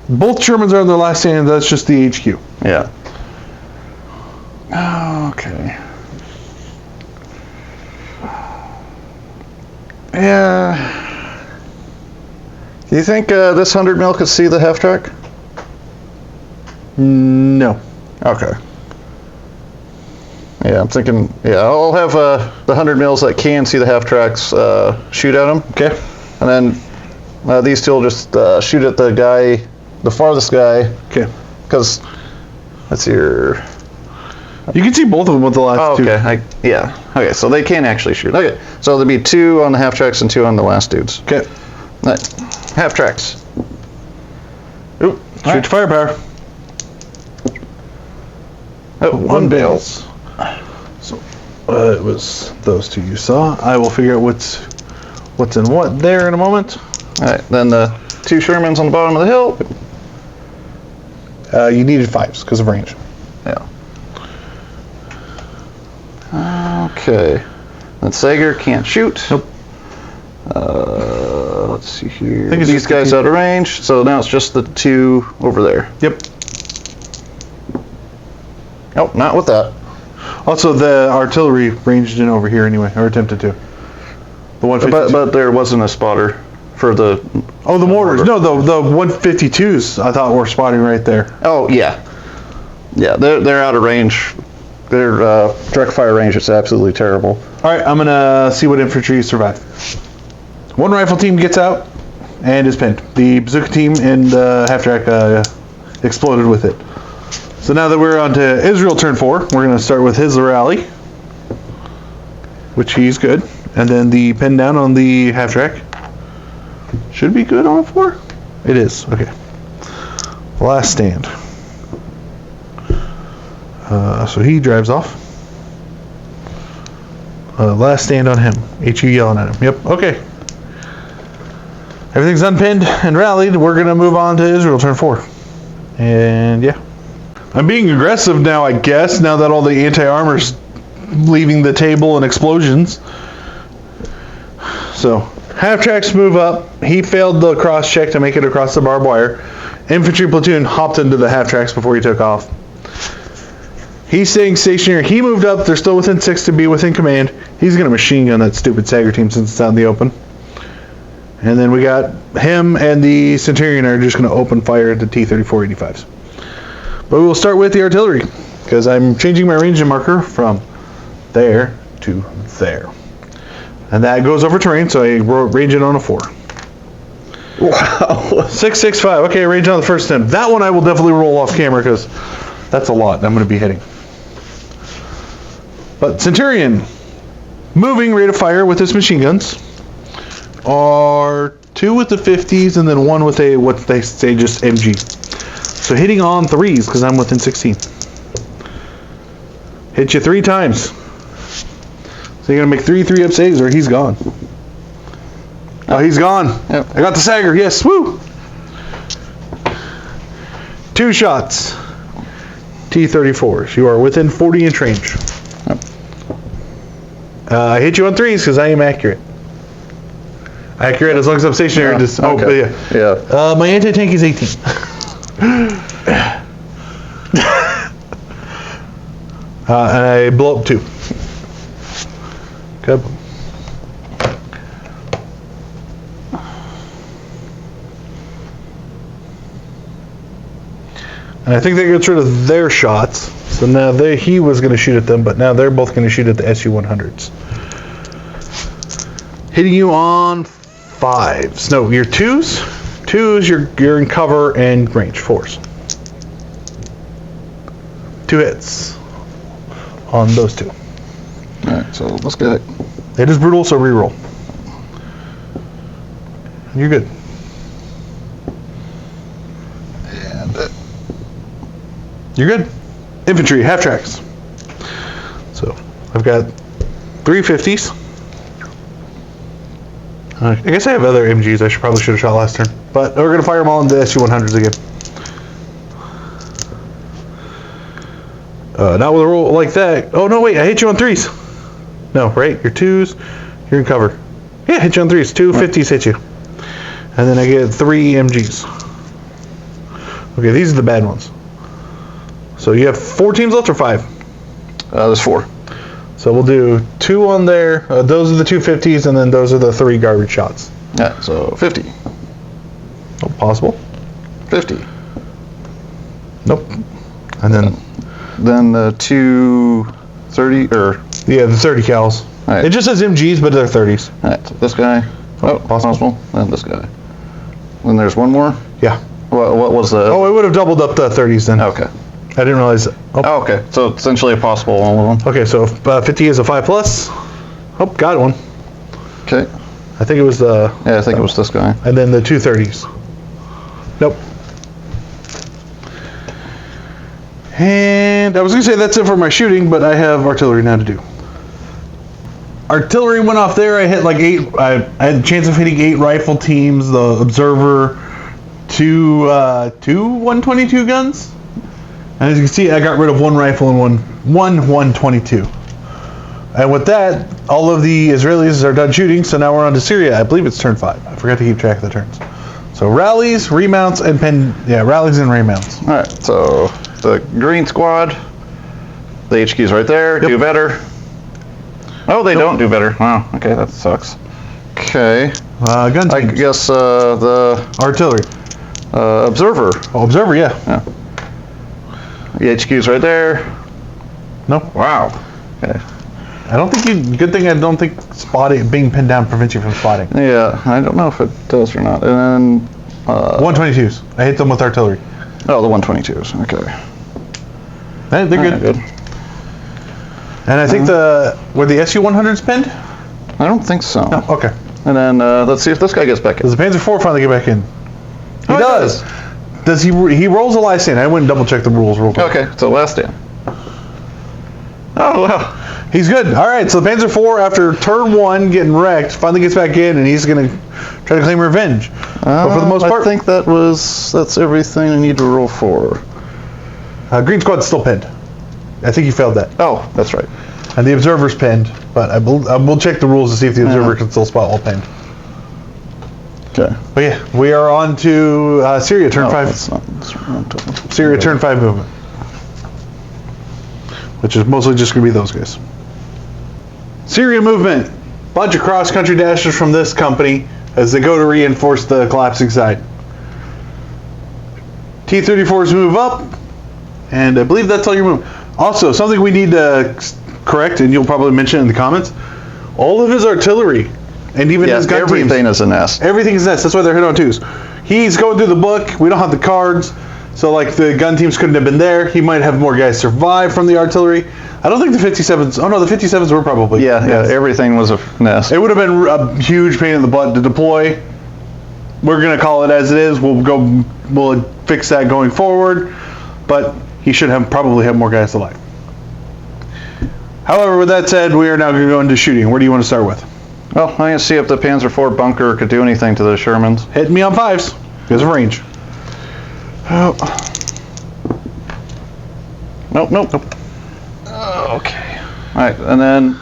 Both Shermans are on their last stand. That's just the HQ. Yeah. Okay. Yeah. Do you think this 100 mil could see the half track? No. Okay. Yeah, I'm thinking. Yeah, I'll have the 100 mils that can see the half tracks shoot at them. Okay. And then these 2 will just shoot at the guy, the farthest guy. Okay. Because let's see here. You can see both of them with the last two. Okay. Yeah. Okay, so they can actually shoot. Okay, so there'll be 2 on the half tracks and 2 on the last dudes. Okay. Right. Half tracks. Oop. Shoot to firepower. Oh, 1 bails. So it was those 2 you saw. I will figure out what's in what there in a moment. All right, then the 2 Shermans on the bottom of the hill. You needed 5s because of range. Yeah. Okay. Then Sager can't shoot. Nope. Let's see here. I think it's These guys out of range, so now it's just the 2 over there. Yep. Nope, not with that. Also, the artillery ranged in over here anyway, or attempted to. The 152. But there wasn't a spotter for the... Oh, the mortars. No, the 152s I thought were spotting right there. Oh, yeah. Yeah, they're out of range. Their direct fire range is absolutely terrible. All right, I'm going to see what infantry survive. 1 rifle team gets out and is pinned. The bazooka team and the half-track exploded with it. So now that we're on to Israel turn 4, we're going to start with his rally, which he's good. And then the pin down on the half-track should be good on 4. It is. Okay. Last stand. So he drives off. Last stand on him. HU yelling at him. Yep. Okay. Everything's unpinned and rallied. We're going to move on to Israel turn 4. And yeah. I'm being aggressive now, I guess, now that all the anti-armor's leaving the table and explosions. So, half-tracks move up. He failed the cross-check to make it across the barbed wire. Infantry platoon hopped into the half-tracks before he took off. He's staying stationary. He moved up. They're still within 6 to be within command. He's going to machine gun that stupid Sager team since it's out in the open. And then we got him and the Centurion are just going to open fire at the T-34-85s. But we will start with the artillery, because I'm changing my range marker from there to there. And that goes over terrain, so I range it on a 4. Wow. 665. Okay, range on the first attempt. That one I will definitely roll off camera, because that's a lot I'm going to be hitting. But Centurion, moving rate of fire with his machine guns are 2 with the 50s and then 1 with a, what they say, just MG. So hitting on 3s because I'm within 16. Hit you 3 times. So you're gonna make 3 3-up saves or he's gone. Oh, he's gone. Yep. I got the Sager. Yes, woo! 2 shots. T-34s. You are within 40-inch range. Yep. I hit you on 3s because I am accurate. Accurate as long as I'm stationary. Yeah. Just, Okay. yeah. My anti-tank is 18. And I blow up 2. Good. And I think that gets rid of their shots. So now he was going to shoot at them, but now they're both going to shoot at the SU-100s. Hitting you on 5s. No, your 2s. 2s, you're in cover and range. 4s. 2 hits on those 2. Alright, so let's get it. It is brutal, so reroll. You're good. And You're good. Infantry, half tracks. So I've got 3 50s. I guess I have other MGs I probably should have shot last turn. But we're going to fire them all into the SU-100s again. Not with a roll like that. Oh, no, wait. I hit you on 3s. No, right? Your 2s. You're in cover. Yeah, hit you on 3s. 2 50s hit you. And then I get 3 MGs. Okay, these are the bad ones. So you have 4 teams left or 5? there's 4. So we'll do 2 on there. Those are the 2 50s, and then those are the 3 garbage shots. Yeah, so 50. Oh, possible. 50. Nope. And then the 2 30 or yeah, the 30 cals. Right. It just says MGs, but they're 30s. Alright, so this guy. Oh, possible. And this guy. Then there's one more. Yeah. What was the? Oh, it would have doubled up the 30s then. Okay. didn't realize. Oh, okay. So essentially a possible on all of them. Okay, so 50 is a 5+. Oh, got one. Okay. I think it was the. Yeah, I think it was this guy. And then the 230s. Nope. And I was gonna say that's it for my shooting, but I have artillery now to do. Artillery went off there. I hit like 8. I had a chance of hitting 8 rifle teams. The observer, two 122 guns. And as you can see, I got rid of 1 rifle and one 122. And with that, all of the Israelis are done shooting. So now we're on to Syria. I believe it's turn 5. I forgot to keep track of the turns. So rallies, remounts, and rallies and remounts. All right. So the green squad, the HQ's right there. Yep. Do better. Oh, they don't do better. Wow. Okay, that sucks. Okay. Gun teams. I guess the artillery. Observer. Oh, observer, yeah. The HQ's right there. No. Wow. Okay. I don't think good thing I don't think spotting, being pinned down prevents you from spotting. Yeah, I don't know if it does or not. And then 122s. I hit them with artillery. Oh, the 122s. Okay. They're good. Good. And I think were the SU-100s pinned? I don't think so. No. Okay. And then let's see if this guy gets back in. Does the Panzer IV finally get back in? He does. Does he? He rolls a last stand. I went and double checked the rules real quick. Okay, so last stand. Oh wow. He's good. All right, so the Panzer IV, after turn 1 getting wrecked, finally gets back in, and he's going to try to claim revenge. But for the most part, I think that's everything I need to roll for. Green squad's still pinned. I think you failed that. Oh, that's right. And the observer's pinned, but I will check the rules to see if the observer can still spot while pinned. Okay. But yeah, we are on to Syria turn 5. Syria turn 5 movement, which is mostly just going to be those guys. Syria movement. Bunch of cross-country dashers from this company as they go to reinforce the collapsing side. T-34s move up, and I believe that's all your move. Also, something we need to correct, and you'll probably mention in the comments, all of his artillery, and even his gun teams. Everything is a nest. Everything is a nest. That's why they're hit on 2s. He's going through the book. We don't have the cards, so like the gun teams couldn't have been there. He might have more guys survive from the artillery. I don't think the 57s. Oh no, the 57s were probably. Yeah, everything was a nest. It would have been a huge pain in the butt to deploy. We're gonna call it as it is. We'll fix that going forward, but he should probably have more guys alive. However, with that said, we are now going to go into shooting. Where do you want to start with? Well, I'm going to see if the Panzer IV bunker could do anything to the Shermans. Hit me on 5s. Because of range. Oh. Nope. Okay. All right, and then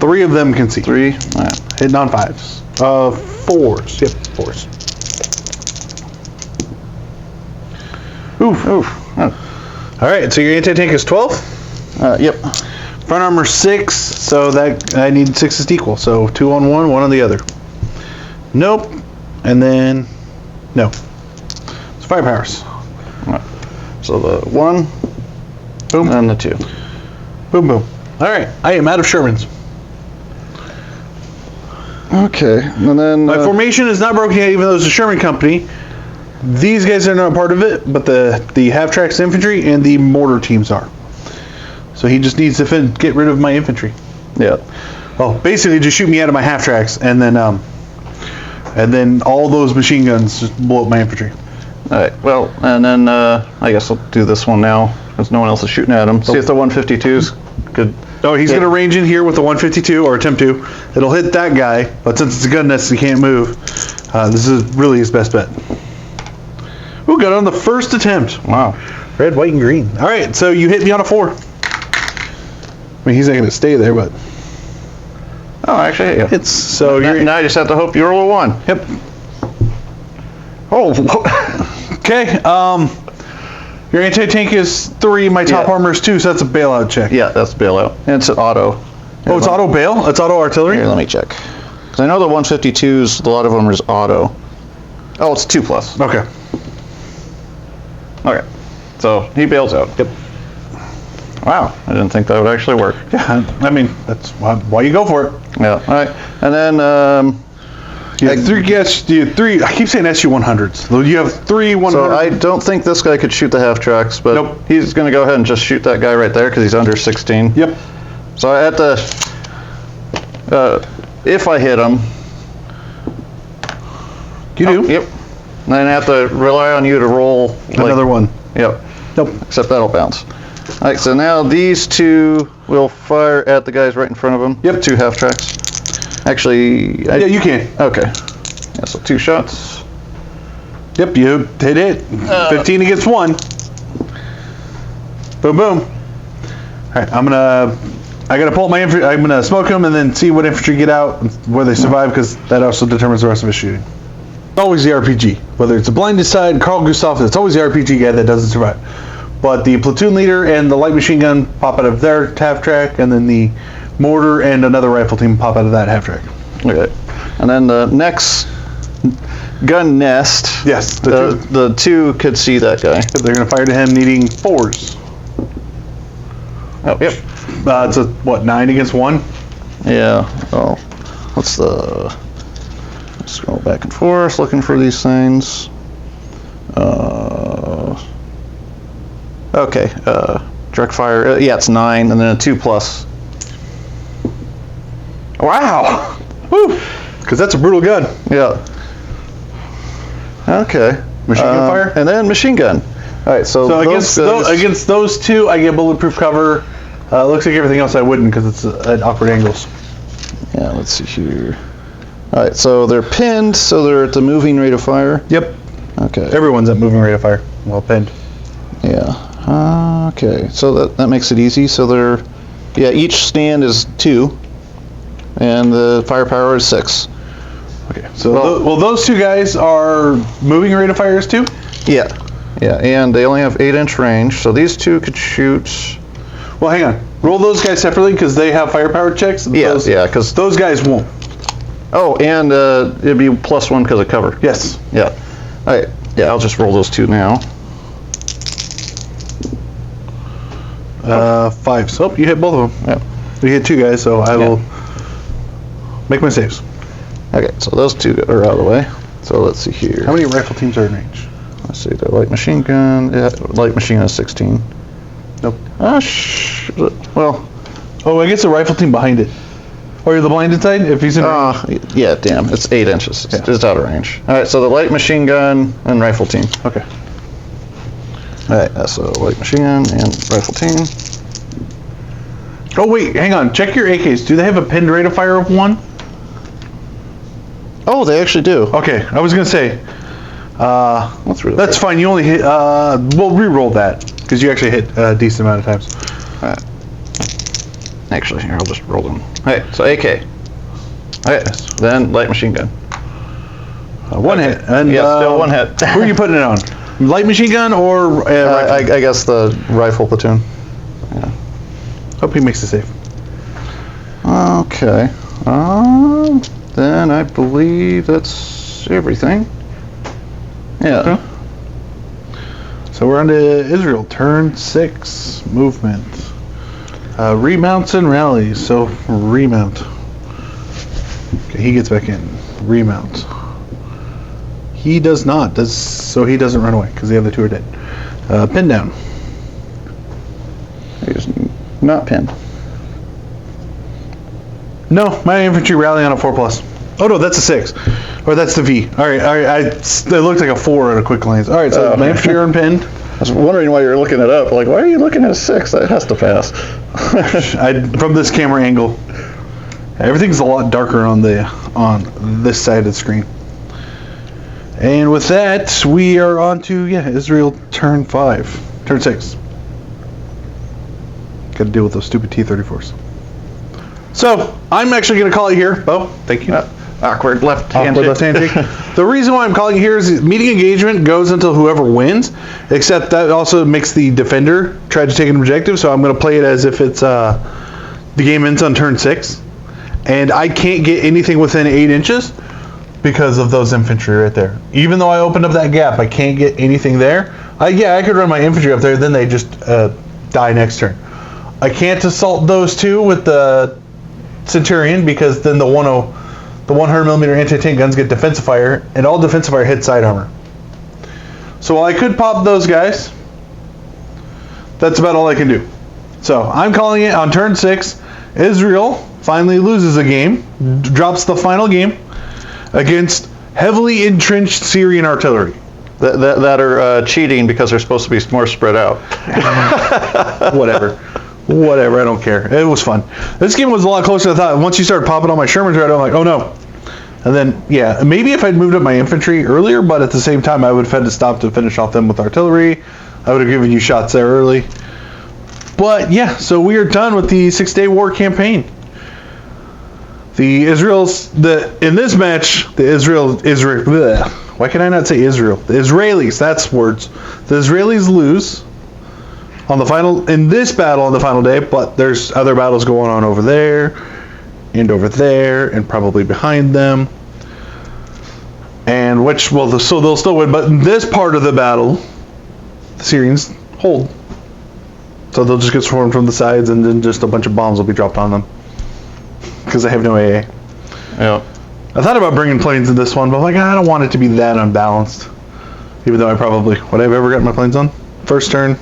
3 of them can see. 3. All right. Hitting on 5s. 4s. Yep, 4s. Oof. Oh. All right, so your anti-tank is 12? Yep. Front armor 6, so that I need 6s to equal. So 2 on one on the other. Nope. And then no. It's firepowers. Right. So the 1, boom, and the 2. Boom, boom. All right, I am out of Shermans. Okay, and then my formation is not broken yet, even though it's a Sherman company. These guys are not part of it, but the half-tracks infantry and the mortar teams are. So he just needs to get rid of my infantry. Yeah. Well, basically just shoot me out of my half-tracks, and then all those machine guns just blow up my infantry. All right. Well, and then I guess I'll do this one now because no one else is shooting at him. See if the 152s could. Oh, he's going to range in here with the 152 or attempt to. It'll hit that guy, but since it's a gun nest, he can't move. This is really his best bet. Ooh, got it on the first attempt. Wow. Red, white, and green. All right, so you hit me on a 4. I mean, he's not going to stay there, but. Oh, actually, yeah. It's so now I just have to hope you roll a 1. Yep. Oh. Okay. Your anti-tank is 3. My top armor is 2, so that's a bailout check. Yeah, that's bailout. And it's an auto. Oh, it's auto bail? It's auto artillery? Here, let me check. Because I know the 152s, a lot of them is auto. Oh, it's 2+. Okay. Okay. So he bails out. Yep. Wow, I didn't think that would actually work. Yeah, I mean, that's why you go for it. Yeah, all right. And then You have three. I keep saying SU-100s. So you have three 100s. So I don't think this guy could shoot the half tracks, but Nope. he's going to go ahead and just shoot that guy right there because he's under 16. Yep. So I have to, if I hit him, You do. Yep. Then I have to rely on you to roll Another one. Yep. Nope. Except that'll bounce. All right. So now these two will fire at the guys right in front of them. Yep. 2 half tracks. Actually. Yeah, you can. Okay. Yeah. So 2 shots. Yep, you hit it. 15 against 1. Boom, boom. All right, I gotta pull up my infantry. I'm gonna smoke them and then see what infantry get out, where they survive, because that also determines the rest of his shooting. Always the RPG. Whether it's a blinded side, Carl Gustav, it's always the RPG guy that doesn't survive. But the platoon leader and the light machine gun pop out of their half track, and then the mortar and another rifle team pop out of that half track. Okay. And then the next gun nest. Yes, The 2 could see that guy. they're gonna fire to him, needing 4s. Oh, yep. It's a what, 9 against 1? Yeah. Oh, what's the? Scroll back and forth, looking for these things. Okay. Direct fire. Yeah, it's 9, and then a 2+. Wow. Woo! Because that's a brutal gun. Yeah. Okay. Machine gun fire? And then machine gun. All right. So against those 2, I get bulletproof cover. Looks like everything else I wouldn't, because it's at awkward angles. Yeah. Let's see here. All right. So they're pinned. So they're at the moving rate of fire. Yep. Okay. Everyone's at moving rate of fire. Well pinned. Yeah. Okay. So that makes it easy. So they're, each stand is 2, and the firepower is 6. Okay. So those 2 guys are moving rate of fire is 2. Yeah. Yeah. And they only have 8-inch range. So these 2 could shoot. Well, hang on. Roll those guys separately because they have firepower checks. Because those guys won't. Oh, and it'd be +1 because of cover. Yes. Yeah. All right. Yeah. I'll just roll those 2 now. 5. So you hit both of them. Yeah. You hit 2 guys, so I will make my saves. Okay, so those 2 are out of the way. So let's see here. How many rifle teams are in range? Let's see, the light machine gun. Yeah, light machine gun is 16. Nope. Well. Oh, I guess the rifle team behind it. Or the blinded side, if he's in range. Yeah, damn. It's 8 inches. It's out of range. All right, so the light machine gun and rifle team. Okay. All right, so light machine gun and rifle team. Oh, wait, hang on. Check your AKs. Do they have a pinned rate of fire of 1? Oh, they actually do. Okay, I was going to say. That's fine. You only hit. We'll re-roll that because you actually hit a decent amount of times. All right. Actually, here, I'll just roll them. All right, so AK. All right, then light machine gun. 1 hit. And, still 1 hit. Who are you putting it on? Light machine gun or rifle? I guess the rifle platoon. Yeah. Hope he makes the save. Okay. Then I believe that's everything. Yeah. Okay. So we're on to Israel. Turn 6. Movement. Remounts and rallies. So remount. Okay, he gets back in. Remount. He does not. So he doesn't run away because the other 2 are dead. Pin down. He's not pinned. No, my infantry rally on a 4+. Oh no, that's a 6. Or that's the V. All right. It looked like a 4 at a quick glance. All right, so my infantry are unpinned. I was wondering why you were looking it up. Like, why are you looking at a 6? That has to pass. From this camera angle, everything's a lot darker on this side of the screen. And with that, we are on to Israel turn 5, turn 6. Got to deal with those stupid T-34s. So I'm actually going to call it here, Bo. Thank you. Awkward left hand shake. The reason why I'm calling it here is meeting engagement goes until whoever wins, except that also makes the defender try to take an objective, so I'm going to play it as if it's the game ends on turn 6, and I can't get anything within 8 inches because of those infantry right there. Even though I opened up that gap, I can't get anything there. I could run my infantry up there, then they just die next turn. I can't assault those 2 with the Centurion because then the the 100mm anti-tank guns get defensive fire, and all defensive fire hits side armor. So while I could pop those guys, that's about all I can do. So I'm calling it on turn 6. Israel finally loses a game, drops the final game against heavily entrenched Syrian artillery. That are cheating because they're supposed to be more spread out. Whatever, I don't care. It was fun. This game was a lot closer than I thought. Once you started popping all my Shermans right, I'm like, oh no. And then, yeah, maybe if I'd moved up my infantry earlier, but at the same time, I would have had to stop to finish off them with artillery. I would have given you shots there early. But yeah, so we are done with the 6-day war campaign. In this match, why can I not say Israel? The Israelis, that's words. The Israelis lose in this battle on the final day, but there's other battles going on over there, and probably behind them. And so they'll still win, but in this part of the battle, the Syrians hold. So they'll just get swarmed from the sides, and then just a bunch of bombs will be dropped on them. Because they have no AA. Yeah. I thought about bringing planes in this one, but I'm like, I don't want it to be that unbalanced. Even though would I have ever gotten my planes on? First turn,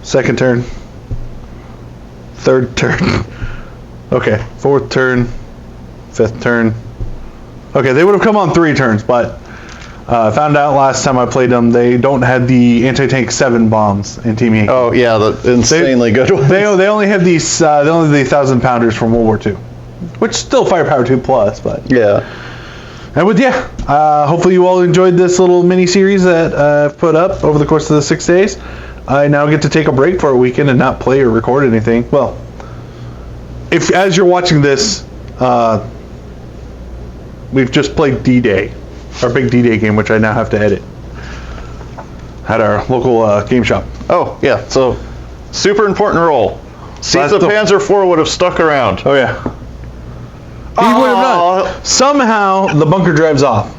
second turn, third turn. Okay, fourth turn, fifth turn. Okay, they would have come on 3 turns, but I found out last time I played them, they don't have the anti-tank 7 bombs in Team Yankee. Oh yeah, the insanely good ones. They only have these. They only have the 1,000-pounders from World War II, which still firepower 2 plus, but yeah. And hopefully you all enjoyed this little mini series that I've put up over the course of the 6 days. I now get to take a break for a weekend and not play or record anything. Well, if as you're watching this, we've just played D-Day, our big D-Day game, which I now have to edit at our local game shop. Oh yeah, so super important role. See if the Panzer IV would have stuck around. Oh yeah. He would have not. Somehow the bunker drives off.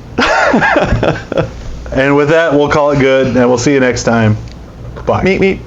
And with that, we'll call it good, and we'll see you next time. Bye. Meet.